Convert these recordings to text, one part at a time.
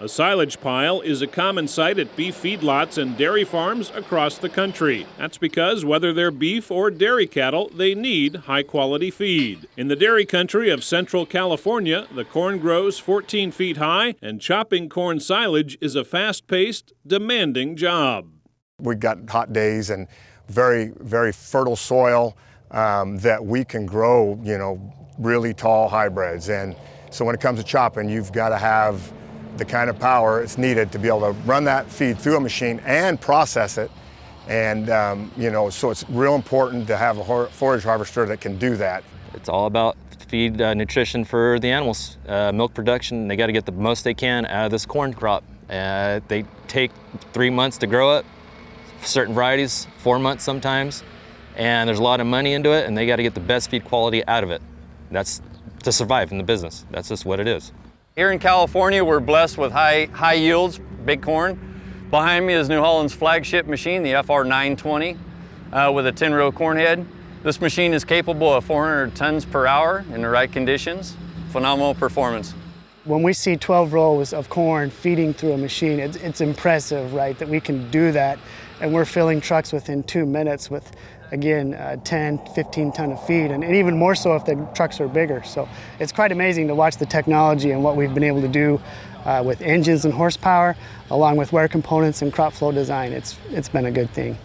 A silage pile is a common sight at beef feedlots and dairy farms across the country. That's because whether they're beef or dairy cattle, they need high-quality feed. In the dairy country of Central California, the corn grows 14 feet high, and chopping corn silage is a fast-paced, demanding job. We've got hot days and very, very fertile soil that we can grow, really tall hybrids. And so when it comes to chopping, you've got to have the kind of power it's needed to be able to run that feed through a machine and process it. And, so it's real important to have a forage harvester that can do that. It's all about feed nutrition for the animals, milk production. They got to get the most they can out of this corn crop. They take 3 months to grow it, certain varieties, 4 months sometimes, and there's a lot of money into it, and they got to get the best feed quality out of it. That's to survive in the business. That's just what it is. Here in California, we're blessed with high yields, big corn. Behind me is New Holland's flagship machine, the FR 920, with a 10-row corn head. This machine is capable of 400 tons per hour in the right conditions. Phenomenal performance. When we see 12 rows of corn feeding through a machine, it's impressive, right, that we can do that. And we're filling trucks within 2 minutes with, again, 10, 15 ton of feed, and even more so if the trucks are bigger. So it's quite amazing to watch the technology and what we've been able to do with engines and horsepower, along with wear components and crop flow design. It's been a good thing.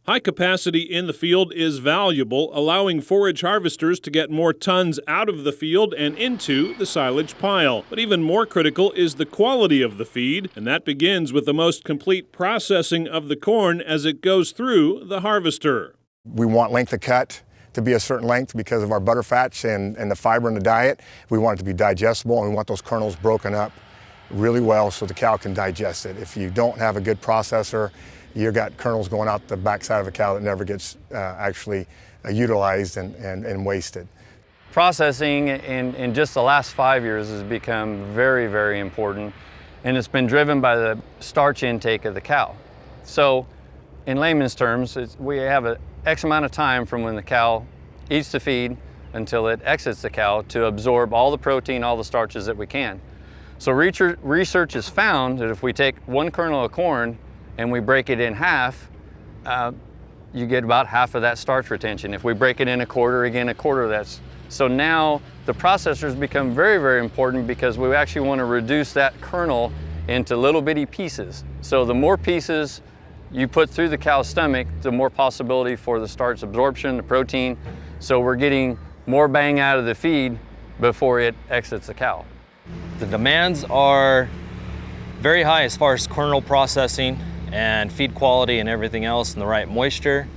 High capacity in the field is valuable, allowing forage harvesters to get more tons out of the field and into the silage pile. But even more critical is the quality of the feed, and that begins with the most complete processing of the corn as it goes through the harvester. We want length of cut to be a certain length because of our butterfats and the fiber in the diet. We want it to be digestible, and we want those kernels broken up really well so the cow can digest it. If you don't have a good processor, you've got kernels going out the backside of a cow that never gets actually utilized and wasted. Processing in just the last 5 years has become very, very important, and it's been driven by the starch intake of the cow. So in layman's terms, we have an X amount of time from when the cow eats the feed until it exits the cow to absorb all the protein, all the starches that we can. So research has found that if we take one kernel of corn and we break it in half, you get about half of that starch retention. If we break it in a quarter, again, a quarter of that. So now the processors become very, very important because we actually want to reduce that kernel into little bitty pieces. So the more pieces you put through the cow's stomach, the more possibility for the starch absorption, the protein. So we're getting more bang out of the feed before it exits the cow. The demands are very high as far as kernel processing and feed quality and everything else, and the right moisture.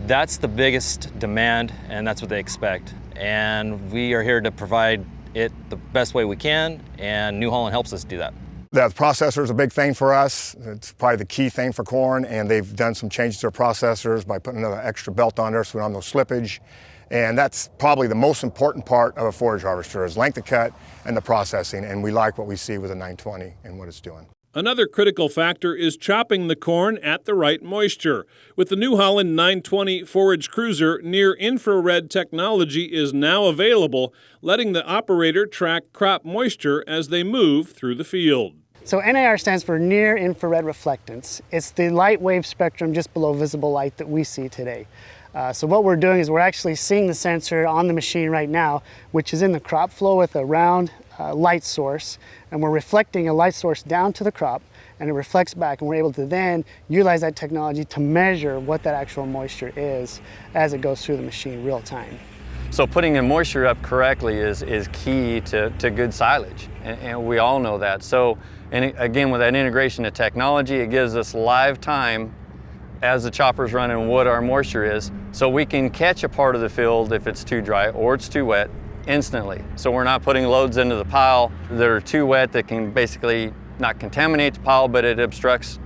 That's the biggest demand, and that's what they expect. And we are here to provide it the best way we can, and New Holland helps us do that. The processor is a big thing for us. It's probably the key thing for corn, and they've done some changes to their processors by putting another extra belt on there so we don't have no slippage. And that's probably the most important part of a forage harvester is length of cut and the processing, and we like what we see with a 920 and what it's doing. Another critical factor is chopping the corn at the right moisture. With the New Holland 920 Forage Cruiser, near-infrared technology is now available, letting the operator track crop moisture as they move through the field. So NIR stands for near infrared reflectance. It's the light wave spectrum just below visible light that we see today. So what we're doing is we're actually seeing the sensor on the machine right now, which is in the crop flow with a round light source, and we're reflecting a light source down to the crop, and it reflects back, and we're able to then utilize that technology to measure what that actual moisture is as it goes through the machine real time. So putting the moisture up correctly is key to good silage, and we all know that. So, and again, with that integration of technology, it gives us live time as the chopper's running what our moisture is, so we can catch a part of the field if it's too dry or it's too wet instantly. So we're not putting loads into the pile that are too wet that can basically not contaminate the pile, but it obstructs,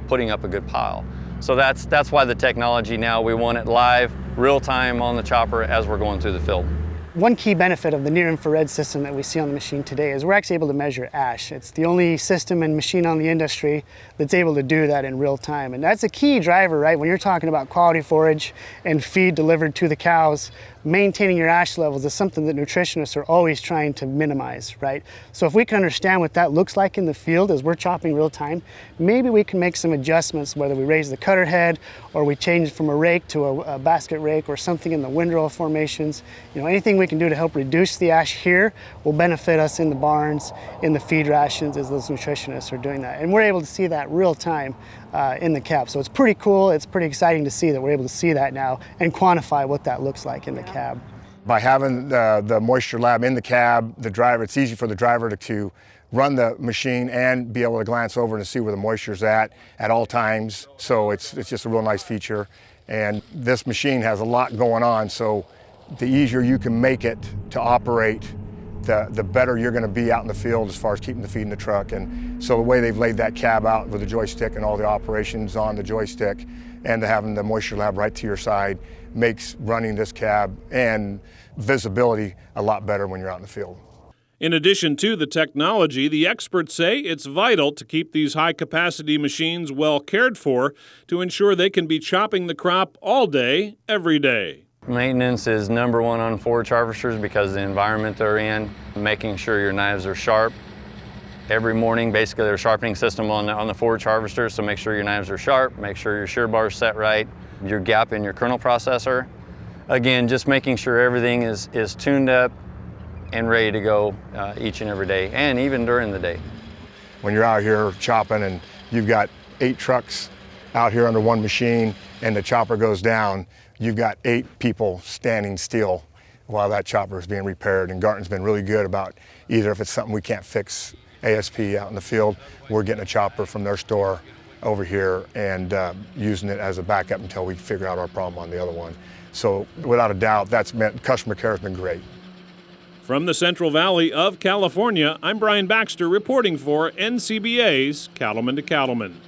putting up a good pile. So that's why the technology now, we want it live, real time on the chopper as we're going through the field. One key benefit of the near-infrared system that we see on the machine today is we're actually able to measure ash. It's the only system and machine on the industry that's able to do that in real time. And that's a key driver, right? When you're talking about quality forage and feed delivered to the cows, maintaining your ash levels is something that nutritionists are always trying to minimize, right? So if we can understand what that looks like in the field as we're chopping real time, maybe we can make some adjustments, whether we raise the cutter head or we change from a rake to a basket rake or something in the windrow formations. You know, anything we can do to help reduce the ash here will benefit us in the barns, in the feed rations, as those nutritionists are doing that. And we're able to see that real time in the cab. So it's pretty cool, it's pretty exciting to see that we're able to see that now and quantify what that looks like in the cab. By having the moisture lab in the cab, the driver, it's easy for the driver to run the machine and be able to glance over and see where the moisture's at all times. So it's just a real nice feature. And this machine has a lot going on, so the easier you can make it to operate, the better you're going to be out in the field as far as keeping the feed in the truck. And so the way they've laid that cab out with the joystick and all the operations on the joystick and having the moisture lab right to your side makes running this cab and visibility a lot better when you're out in the field. In addition to the technology, the experts say it's vital to keep these high-capacity machines well cared for to ensure they can be chopping the crop all day, every day. Maintenance is number one on forage harvesters because of the environment they're in, making sure your knives are sharp. Every morning, basically, there's a sharpening system on the forage harvester, so make sure your knives are sharp, make sure your shear bar is set right, your gap in your kernel processor. Again, just making sure everything is tuned up and ready to go each and every day, and even during the day. When you're out here chopping and you've got 8 trucks out here under one machine and the chopper goes down, you've got 8 people standing still while that chopper is being repaired. And Garton's been really good about either if it's something we can't fix ASP out in the field, we're getting a chopper from their store over here and using it as a backup until we figure out our problem on the other one. So without a doubt, that's meant customer care has been great. From the Central Valley of California, I'm Brian Baxter reporting for NCBA's Cattlemen to Cattlemen.